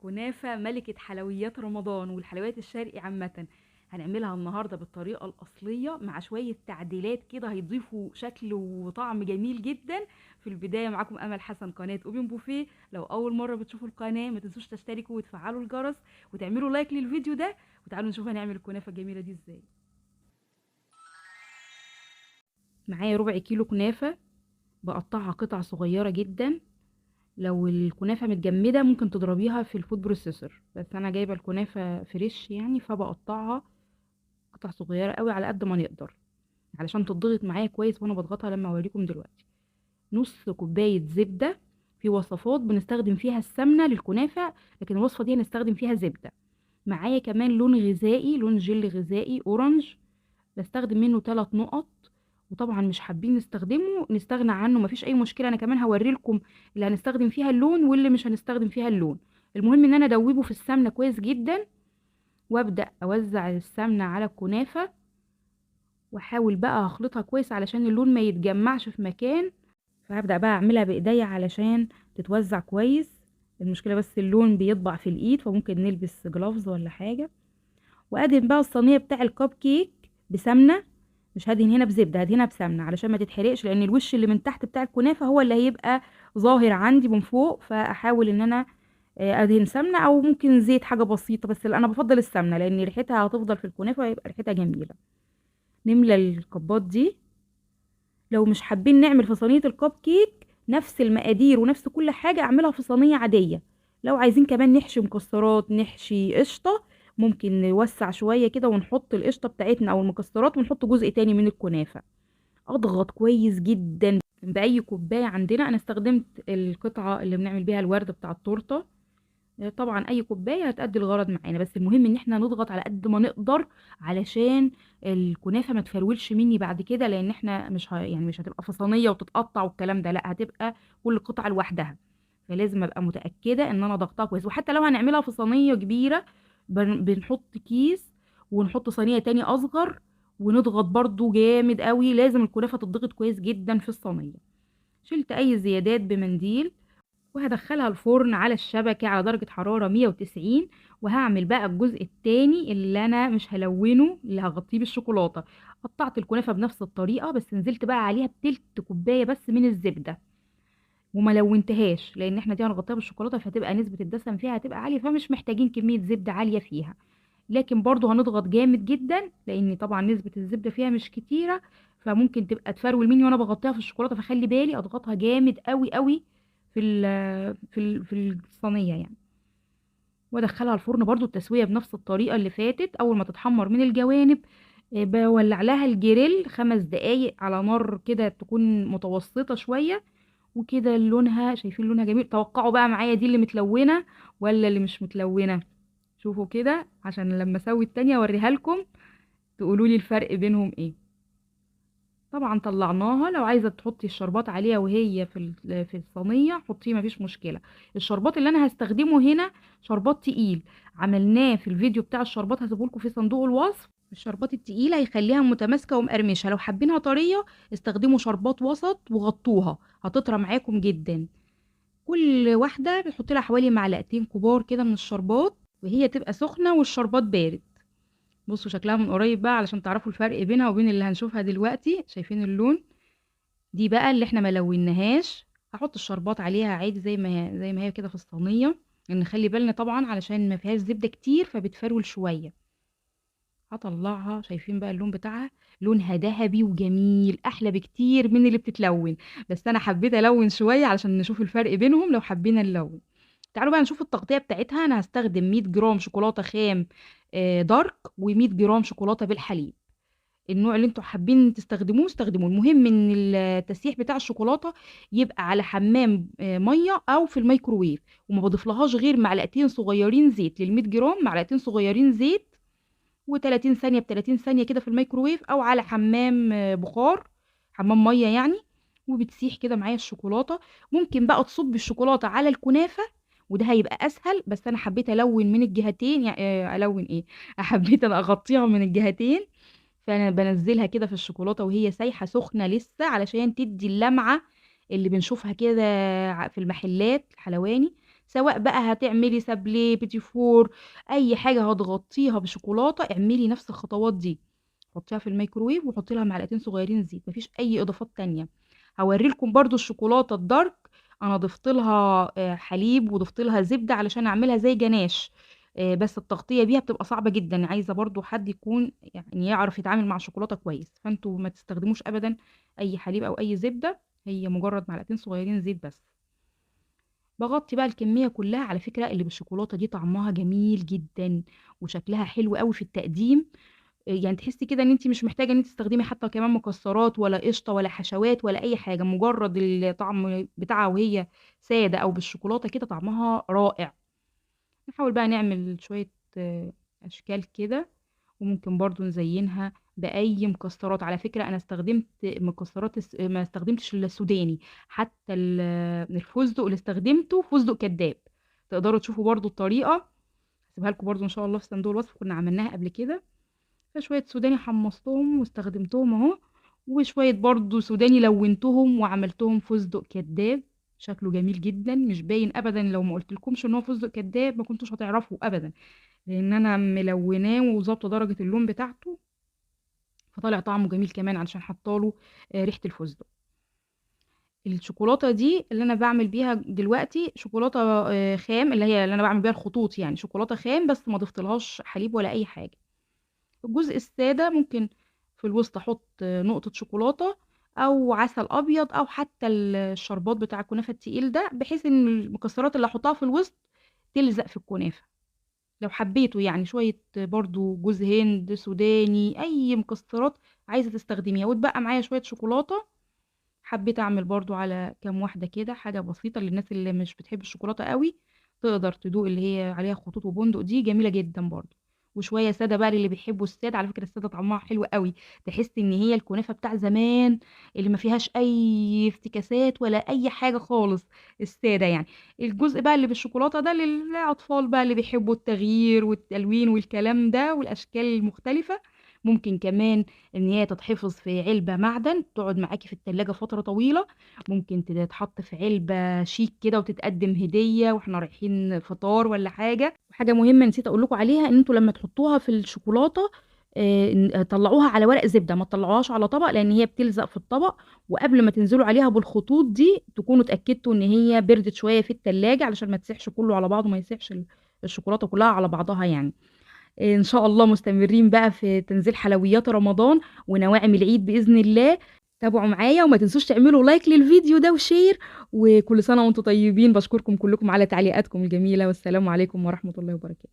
كنافة ملكة حلويات رمضان والحلويات الشرقي عامة. هنعملها النهاردة بالطريقة الأصلية مع شوية تعديلات كده هيضيفوا شكل وطعم جميل جدا. في البداية معاكم أمل حسن، قناة أوبن بوفيه. لو أول مرة بتشوفوا القناة ما تنسوش تشتركوا وتفعلوا الجرس وتعملوا لايك للفيديو ده، وتعالوا نشوف هنعمل الكنافة الجميلة دي ازاي. معايا ربع كيلو كنافة بقطعها قطع صغيرة جدا. لو الكنافة متجمدة ممكن تضربيها في الفود بروسيسور، بس انا جايبة الكنافة فريش يعني فبقطعها قطع صغيرة قوي على قد ما نقدر علشان تضغط معايا كويس وانا بضغطها لما اوريكم دلوقتي. نص كوباية زبدة. في وصفات بنستخدم فيها السمنة للكنافة، لكن الوصفة دي هنستخدم فيها زبدة. معايا كمان لون غذائي، لون جل غذائي اورنج، بستخدم منه 3 نقط. وطبعا مش حابين نستخدمه نستغنى عنه، مفيش اي مشكله، انا كمان هوري لكم اللي هنستخدم فيها اللون واللي مش هنستخدم فيها اللون. المهم ان انا ادوبه في السمنه كويس جدا، وابدا اوزع السمنه على الكنافه، واحاول بقى اخلطها كويس علشان اللون ما يتجمعش في مكان. فهبدا بقى اعملها بايديا علشان تتوزع كويس. المشكله بس اللون بيطبع في الايد، فممكن نلبس جلافز ولا حاجه. وادهن بقى الصينيه بتاع الكب كيك بسمنه. مش هدهن هنا بزبده، هدهنها بسمنه علشان ما تتحرقش، لان الوش اللي من تحت بتاع الكنافه هو اللي هيبقى ظاهر عندي من فوق، فاحاول ان انا ادهن سمنه او ممكن زيت حاجه بسيطه، بس انا بفضل السمنه لان ريحتها هتفضل في الكنافه ويبقى ريحتها جميله. نملى الكبات دي. لو مش حابين نعمل في صينيه الكب كيك نفس المقادير ونفس كل حاجه، اعملها في صينيه عاديه. لو عايزين كمان نحشي مكسرات نحشي قشطه، ممكن نوسع شويه كده ونحط القشطه بتاعتنا او المكسرات ونحط جزء تاني من الكنافه. اضغط كويس جدا باي كوبايه عندنا. انا استخدمت القطعه اللي بنعمل بيها الورد بتاع التورته. طبعا اي كوبايه هتأدي الغرض معانا، بس المهم ان احنا نضغط على قد ما نقدر علشان الكنافه ما تفرولش مني بعد كده، لان احنا يعني مش هتبقى في صينيه وتتقطع والكلام ده، لا هتبقى كل قطعه لوحدها. فلازم ابقى متاكده ان انا ضغطها كويس. وحتى لو هنعملها في صينيه كبيره بنحط كيس ونحط صينيه تاني اصغر ونضغط برضو جامد قوي. لازم الكنافه تضغط كويس جدا في الصينيه. شلت اي زيادات بمنديل، وهدخلها الفرن على الشبكة على درجة حرارة 190. وهعمل بقى الجزء التاني اللي انا مش هلونه، اللي هغطيه بالشوكولاتة. قطعت الكنافة بنفس الطريقة، بس نزلت بقى عليها بتلت كوباية بس من الزبدة، وما لونتهاش لان احنا دي هنغطيها بالشوكولاتة فهتبقى نسبة الدسم فيها هتبقى عالية، فمش محتاجين كمية زبدة عالية فيها. لكن برضو هنضغط جامد جدا لان طبعا نسبة الزبدة فيها مش كتيرة، فممكن تبقى تفرول مني وانا بغطيها في الشوكولاتة، فخلي بالي اضغطها جامد قوي قوي في الصينية يعني. وادخلها الفرن برضو التسوية بنفس الطريقة اللي فاتت. اول ما تتحمر من الجوانب بولع لها الجريل 5 دقايق على نار كده تكون متوسطة شوية. وكده لونها، شايفين لونها جميل؟ توقعوا بقى معايا دي اللي متلونة ولا اللي مش متلونة. شوفوا كده عشان لما اسوي التانية اوريها لكم تقولوا لي الفرق بينهم ايه. طبعا طلعناها. لو عايزه تحطي الشربات عليها وهي في الصينيه حطيه مفيش مشكله. الشربات اللي انا هستخدمه هنا شربات تقيل، عملناه في الفيديو بتاع الشربات هسيبه لكم في صندوق الوصف. الشربات التقيله هيخليها متماسكه ومقرمشه. لو حابينها طريه استخدموا شربات وسط وغطوها، هتطرى معاكم جدا. كل واحده بتحط لها حوالي معلقتين كبار كده من الشربات وهي تبقى سخنه والشربات بارد. بصوا شكلها من قريب بقى علشان تعرفوا الفرق بينها وبين اللي هنشوفها دلوقتي. شايفين اللون؟ دي بقى اللي احنا ما لوناهاش. هحط الشربات عليها عادي زي ما هي كده في الصينيه. نخلي بالنا طبعا علشان ما فيهاش زبده كتير فبتفرول شويه. هطلعها. شايفين بقى اللون بتاعها؟ لونها ذهبي وجميل، احلى بكتير من اللي بتتلون. بس انا حبيت الون شويه علشان نشوف الفرق بينهم لو حبينا نلون. تعالوا بقى نشوف التغطيه بتاعتها. انا هستخدم 100 جرام شوكولاته خام دارك و100 جرام شوكولاته بالحليب. النوع اللي انتوا حابين تستخدموه استخدموه. المهم ان التسييح بتاع الشوكولاته يبقى على حمام ميه او في الميكروويف، وما بضيفلهاش غير معلقتين صغيرين زيت لل100 جرام، معلقتين صغيرين زيت و30 ثانيه ب 30 ثانيه كده في الميكروويف او على حمام بخار، حمام ميه يعني. وبتسيح كده معايا الشوكولاته. ممكن بقى تصب الشوكولاته على الكنافه وده هيبقى اسهل، بس انا حبيت الون من الجهتين يعني الون ايه حبيت انا اغطيها من الجهتين. فانا بنزلها كده في الشوكولاته وهي سايحه سخنه لسه علشان تدي اللمعه اللي بنشوفها كده في المحلات الحلواني. سواء بقى هتعملي سابليه، بيتي فور، اي حاجه هتغطيها بشوكولاته اعملي نفس الخطوات دي. حطيها في الميكروويف وحطي لها معلقتين صغيرين زيت، مفيش اي اضافات تانية. هوري لكم برضو الشوكولاته الدارك، انا ضفت لها حليب وضفت لها زبده علشان اعملها زي جناش. بس التغطيه بيها بتبقى صعبه جدا، عايزه برضو حد يكون يعني يعرف يتعامل مع الشوكولاته كويس، فانتوا ما تستخدموش ابدا اي حليب او اي زبده، هي مجرد معلقتين صغيرين زيت بس. بغطي بقى الكميه كلها. على فكره اللي بالشوكولاته دي طعمها جميل جدا وشكلها حلو قوي في التقديم. يعني تحسي كده ان انت مش محتاجه ان انت تستخدمي حتى كمان مكسرات ولا قشطه ولا حشوات ولا اي حاجه، مجرد الطعم بتاعها وهي ساده او بالشوكولاته كده طعمها رائع. نحاول بقى نعمل شويه اشكال كده، وممكن برضو نزينها بأي مكسرات. على فكرة أنا استخدمت مكسرات ما استخدمتش السوداني، حتى الفستق اللي استخدمته فستق كداب. تقدروا تشوفوا برضو الطريقة، هسيبها لكم برضو إن شاء الله في صندوق الوصف، كنا عملناها قبل كده. فشوية سوداني حمصتهم واستخدمتهم اهو، وشوية برضو سوداني لونتهم وعملتهم فستق كداب. شكله جميل جدا، مش باين ابدا، لو ما قلتلكمش ان هو فستق كداب ما كنتوش هتعرفوا ابدا، لان انا ملوناه وظابطه درجه اللون بتاعته، فطالع طعمه جميل كمان علشان حطاله ريحه الفستق. الشوكولاته دي اللي انا بعمل بيها دلوقتي شوكولاته خام، اللي هي اللي انا بعمل بيها الخطوط، يعني شوكولاته خام بس ما ضفتلهاش حليب ولا اي حاجه. الجزء الساده ممكن في الوسط احط نقطه شوكولاته او عسل ابيض، او حتى الشربات بتاع الكنافه التقيل ده، بحيث ان المكسرات اللي احطها في الوسط تلزق في الكنافه. لو حبيته يعني شوية برضو جوز هند، سوداني، أي مكسرات عايزة تستخدميها، وتبقى معايا شوية شوكولاتة. حبيت أعمل برضو على كام واحدة كده حاجة بسيطة للناس اللي مش بتحب الشوكولاتة قوي، تقدر تدوق اللي هي عليها خطوط وبندق، دي جميلة جدا برضو. وشوية سادة بقى للي بيحبوا السادة، على فكرة السادة طعمها حلو قوي، تحس ان هي الكنافة بتاع زمان اللي ما فيهاش اي افتكاسات ولا اي حاجة خالص، السادة يعني. الجزء بقى اللي بالشوكولاتة ده للأطفال بقى اللي بيحبوا التغيير والتلوين والكلام ده والأشكال المختلفة. ممكن كمان ان هي تتحفظ في علبة معدن تقعد معاكي في التلاجة فترة طويلة، ممكن تتحط في علبة شيك كده وتتقدم هدية واحنا رايحين فطار ولا حاجة. وحاجة مهمة نسيت اقول لكم عليها، ان انتوا لما تحطوها في الشوكولاتة طلعوها على ورق زبدة، ما تطلعوهاش على طبق لان هي بتلزق في الطبق. وقبل ما تنزلوا عليها بالخطوط دي تكونوا اتأكدتوا ان هي بردت شوية في التلاجة علشان ما تسيحش كله على بعضه، ما يسيحش الشوكولاتة كلها على بعضها يعني. ان شاء الله مستمرين بقى في تنزيل حلويات رمضان ونواعم العيد بإذن الله. تابعوا معايا وما تنسوش تعملوا لايك للفيديو ده وشير، وكل سنة وانتم طيبين. بشكركم كلكم على تعليقاتكم الجميلة، والسلام عليكم ورحمة الله وبركاته.